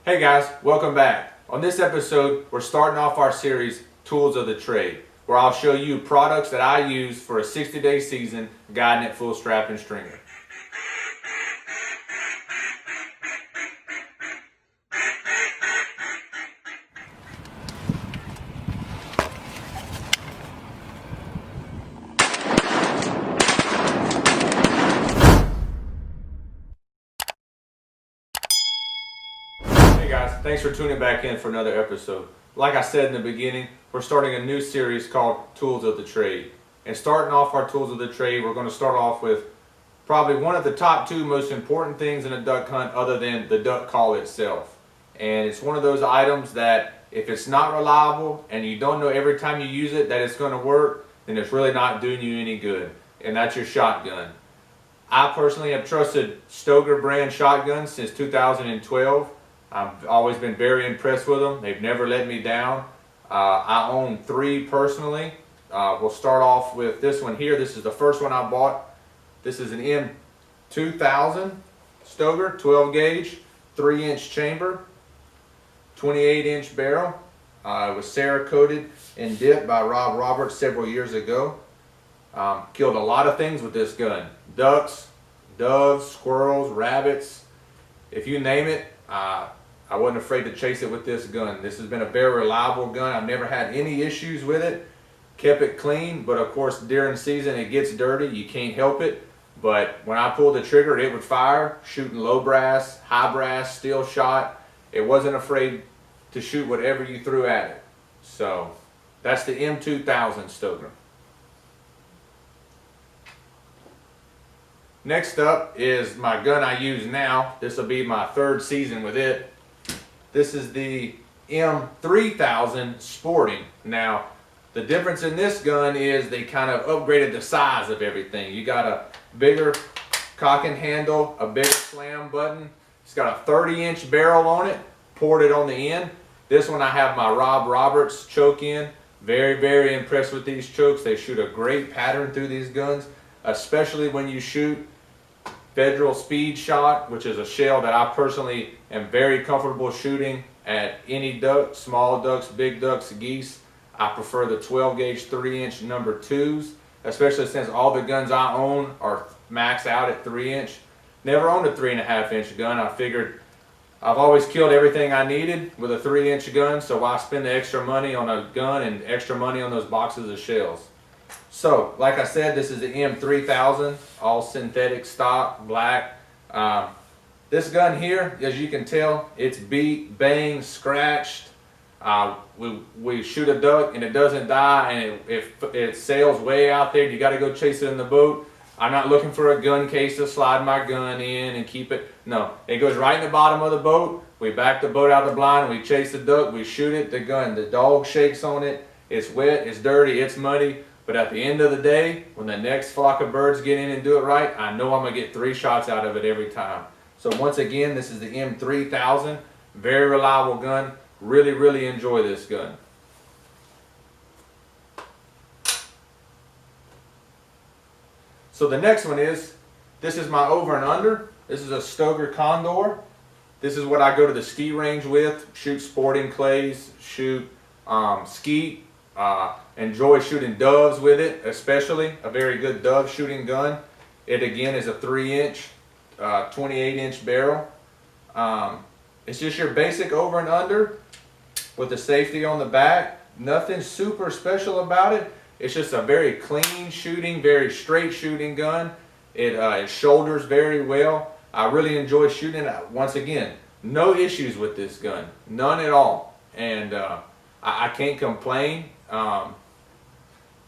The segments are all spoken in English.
Hey guys, welcome back. On this episode, we're starting off our series, Tools of the Trade, where I'll show you products that I use for a 60-day season guiding it full strap and stringer. Hey guys, thanks for tuning back in for another episode. Like I said in the beginning, we're starting a new series called Tools of the Trade. And starting off our Tools of the Trade, we're going to start off with probably one of the top two most important things in a duck hunt other than the duck call itself. And it's one of those items that if it's not reliable and you don't know every time you use it that it's going to work, then it's really not doing you any good. And that's your shotgun. I personally have trusted Stoger brand shotguns since 2012. I've always been very impressed with them. They've never let me down. I own three personally. We'll start off with this one here. This is the first one I bought. This is an M2000 Stoger, 12 gauge, 3-inch chamber, 28-inch barrel. It was Cerakoted and dipped by Rob Roberts several years ago. Killed a lot of things with this gun. Ducks, doves, squirrels, rabbits, if you name it. I wasn't afraid to chase it with this gun. This has been a very reliable gun. I've never had any issues with it. Kept it clean, but of course during season it gets dirty. You can't help it. But when I pulled the trigger, it would fire, shooting low brass, high brass, steel shot. It wasn't afraid to shoot whatever you threw at it. So that's the M2000 Stoger. Next up is my gun I use now. This will be my third season with it. This is the M3000 Sporting. Now, the difference in this gun is they kind of upgraded the size of everything. You got a bigger cocking handle, a bigger slam button. It's got a 30-inch barrel on it, ported on the end. This one I have my Rob Roberts choke in. Very, very impressed with these chokes. They shoot a great pattern through these guns, especially when you shoot Federal Speed Shot, which is a shell that I personally am very comfortable shooting at any duck, small ducks, big ducks, geese. I prefer the 12 gauge 3-inch number 2s, especially since all the guns I own are maxed out at 3-inch. Never owned a 3.5-inch gun. I figured I've always killed everything I needed with a 3-inch gun, so why spend the extra money on a gun and extra money on those boxes of shells? So, like I said, this is the M3000, all synthetic stock, black. This gun here, as you can tell, it's beat, banged, scratched. We shoot a duck and it doesn't die, and it sails way out there. You got to go chase it in the boat. I'm not looking for a gun case to slide my gun in and keep it. No, it goes right in the bottom of the boat. We back the boat out of the blind, we chase the duck, we shoot it, the dog shakes on it. It's wet, it's dirty, it's muddy. But at the end of the day, when the next flock of birds get in and do it right, I know I'm going to get 3 shots out of it every time. So once again, this is the M3000. Very reliable gun. Really, really enjoy this gun. So the next one is, this is my over and under. This is a Stoger Condor. This is what I go to the ski range with. Shoot sporting clays, shoot skeet. Enjoy shooting doves with it, especially a very good dove shooting gun. It again is a 3-inch, 28-inch barrel. It's just your basic over and under with the safety on the back. Nothing super special about it. It's just a very clean shooting, very straight shooting gun. It shoulders very well. I really enjoy shooting it. Once again, no issues with this gun, none at all, and I can't complain.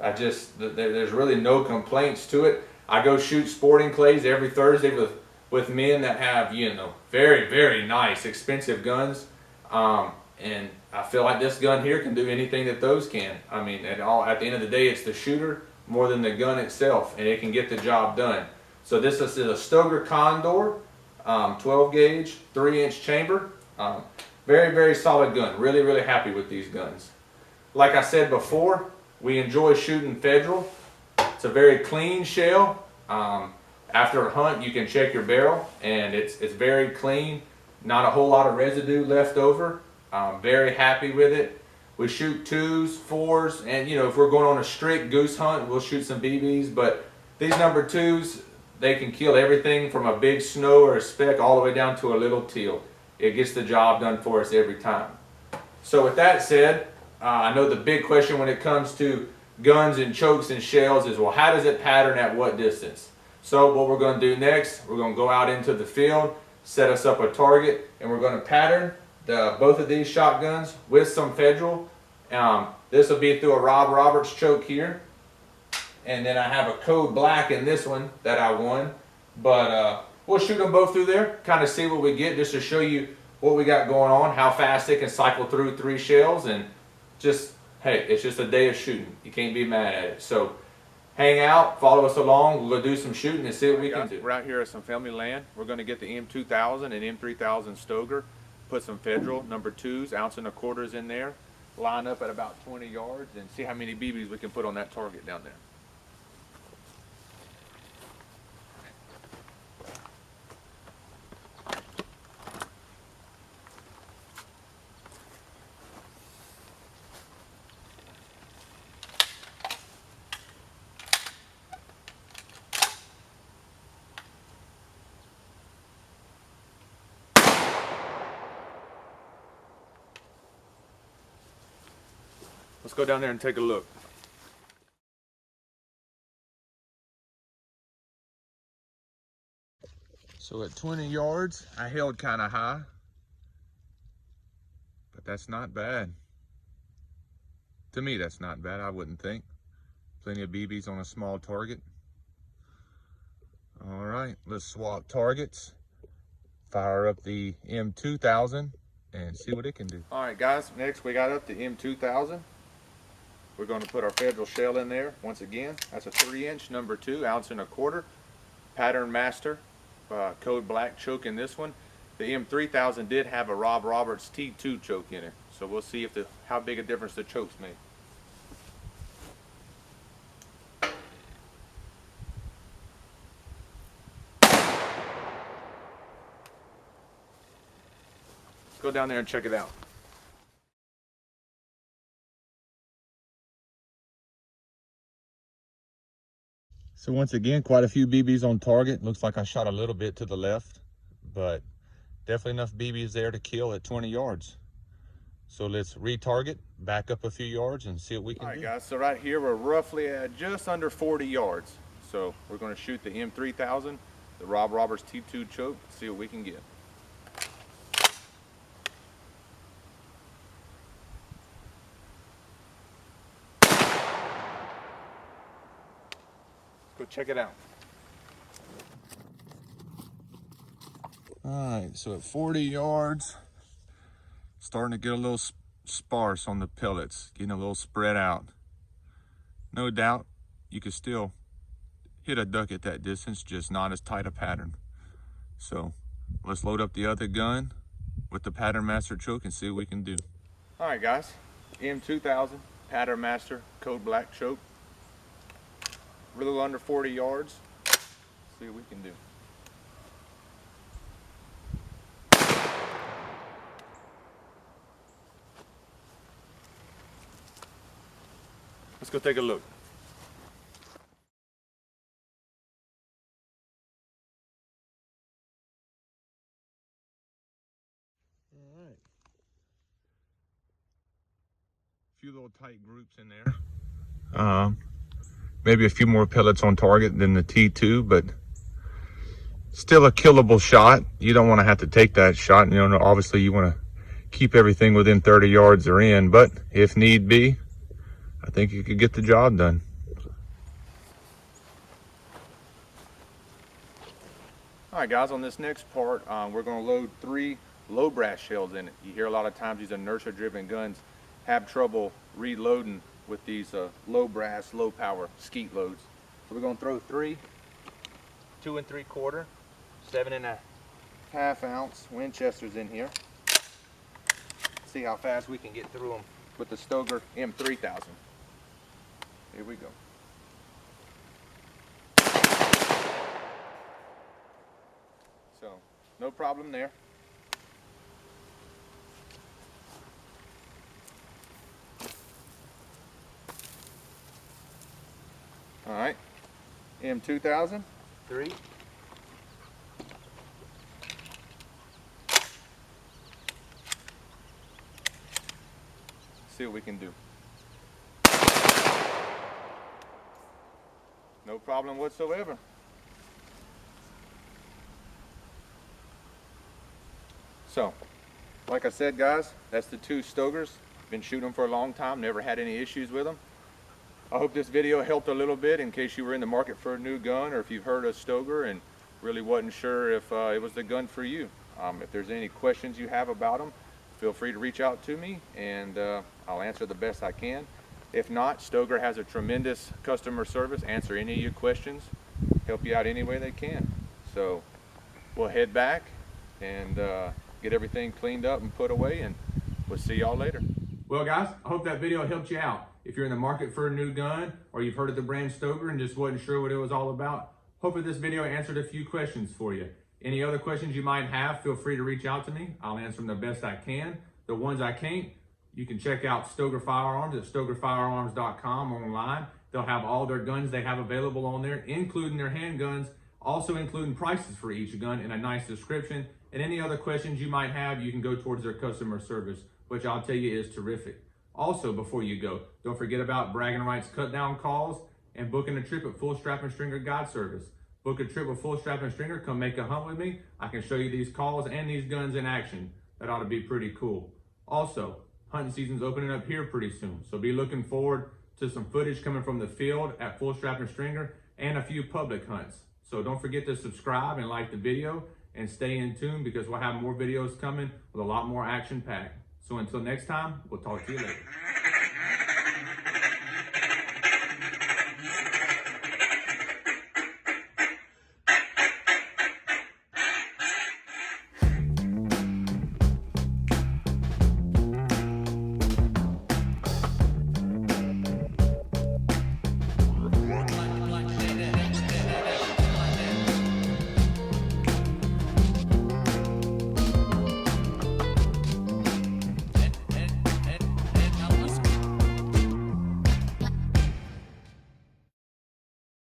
There's really no complaints to it. I go shoot sporting clays every Thursday with men that have, very, very nice, expensive guns. And I feel like this gun here can do anything that those can. I mean, at the end of the day, it's the shooter more than the gun itself, and it can get the job done. So this is a Stoger Condor, 12 gauge, 3-inch chamber. Very, very solid gun. Really, really happy with these guns. Like I said before, we enjoy shooting Federal. It's a very clean shell. After a hunt, you can check your barrel, and it's very clean. Not a whole lot of residue left over. I'm very happy with it. We shoot 2s, 4s, and you know, if we're going on a strict goose hunt, we'll shoot some BBs, but these number 2s, they can kill everything from a big snow or a speck all the way down to a little teal. It gets the job done for us every time. So with that said, I know the big question when it comes to guns and chokes and shells is, well, how does it pattern at what distance? So what we're going to do next, we're going to go out into the field, set us up a target, and we're going to pattern both of these shotguns with some Federal. This will be through a Rob Roberts choke here. And then I have a Code Black in this one that I won. But we'll shoot them both through there, kind of see what we get, just to show you what we got going on, how fast it can cycle through 3 shells, and just, hey, it's just a day of shooting. You can't be mad at it. So hang out, follow us along. We'll go do some shooting and see what we can do. We're out here at some family land. We're going to get the M2000 and M3000 Stoger, put some Federal number 2s, 1.25 ounces in there, line up at about 20 yards, and see how many BBs we can put on that target down there. Let's go down there and take a look. So at 20 yards, I held kind of high, but that's not bad. To me, that's not bad, I wouldn't think. Plenty of BBs on a small target. All right, let's swap targets. Fire up the M2000 and see what it can do. All right, guys, next we got up the M2000. We're going to put our Federal shell in there. Once again, that's a 3-inch number 2, 1.25 ounces. Pattern Master, Code Black choke in this one. The M3000 did have a Rob Roberts T2 choke in it, so we'll see if how big a difference the chokes make. Let's go down there and check it out. So once again, quite a few BBs on target. Looks like I shot a little bit to the left, but definitely enough BBs there to kill at 20 yards. So let's retarget, back up a few yards, and see what we can do. All right, guys, so right here we're roughly at just under 40 yards. So we're going to shoot the M3000, the Rob Roberts T2 choke, see what we can get. Go check it out. All right, so at 40 yards, starting to get a little sparse on the pellets, getting a little spread out. No doubt you could still hit a duck at that distance, just not as tight a pattern. So let's load up the other gun with the Pattern Master choke and see what we can do. All right, guys, M2000 Pattern Master Code Black choke. A little under 40 yards. See what we can do. Let's go take a look. All right. A few little tight groups in there. Maybe a few more pellets on target than the T2, but still a killable shot. You don't want to have to take that shot. You know, obviously you want to keep everything within 30 yards or in, but if need be, I think you could get the job done. All right, guys, on this next part, we're going to load 3 low brass shells in it. You hear a lot of times these inertia driven guns have trouble reloading with these low brass, low power skeet loads. So we're going to throw 3 2 3/4, 7.5 ounce Winchesters in here. See how fast we can get through them with the Stoger M3000. Here we go. So no problem there. All right, M2000. 3. See what we can do. No problem whatsoever. So, like I said, guys, that's the 2 Stoegers. Been shooting them for a long time, never had any issues with them. I hope this video helped a little bit in case you were in the market for a new gun, or if you've heard of Stoeger and really wasn't sure if it was the gun for you. If there's any questions you have about them, feel free to reach out to me, and I'll answer the best I can. If not, Stoeger has a tremendous customer service, answer any of your questions, help you out any way they can. So we'll head back and get everything cleaned up and put away, and we'll see y'all later. Well, guys, I hope that video helped you out. If you're in the market for a new gun, or you've heard of the brand Stoeger and just wasn't sure what it was all about, hopefully this video answered a few questions for you. Any other questions you might have, feel free to reach out to me. I'll answer them the best I can. The ones I can't, you can check out Stoeger Firearms at stoegerfirearms.com online. They'll have all their guns they have available on there, including their handguns, also including prices for each gun and a nice description. And any other questions you might have, you can go towards their customer service, which I'll tell you is terrific. Also, before you go, don't forget about bragging rights cut down calls and booking a trip at Full Strap and Stringer Guide Service. Book a trip with Full Strap and Stringer, come make a hunt with me. I can show you these calls and these guns in action. That ought to be pretty cool. Also, hunting season's opening up here pretty soon, so be looking forward to some footage coming from the field at Full Strap and Stringer and a few public hunts. So don't forget to subscribe and like the video and stay in tune, because we'll have more videos coming with a lot more action packed. So until next time, we'll talk to you later.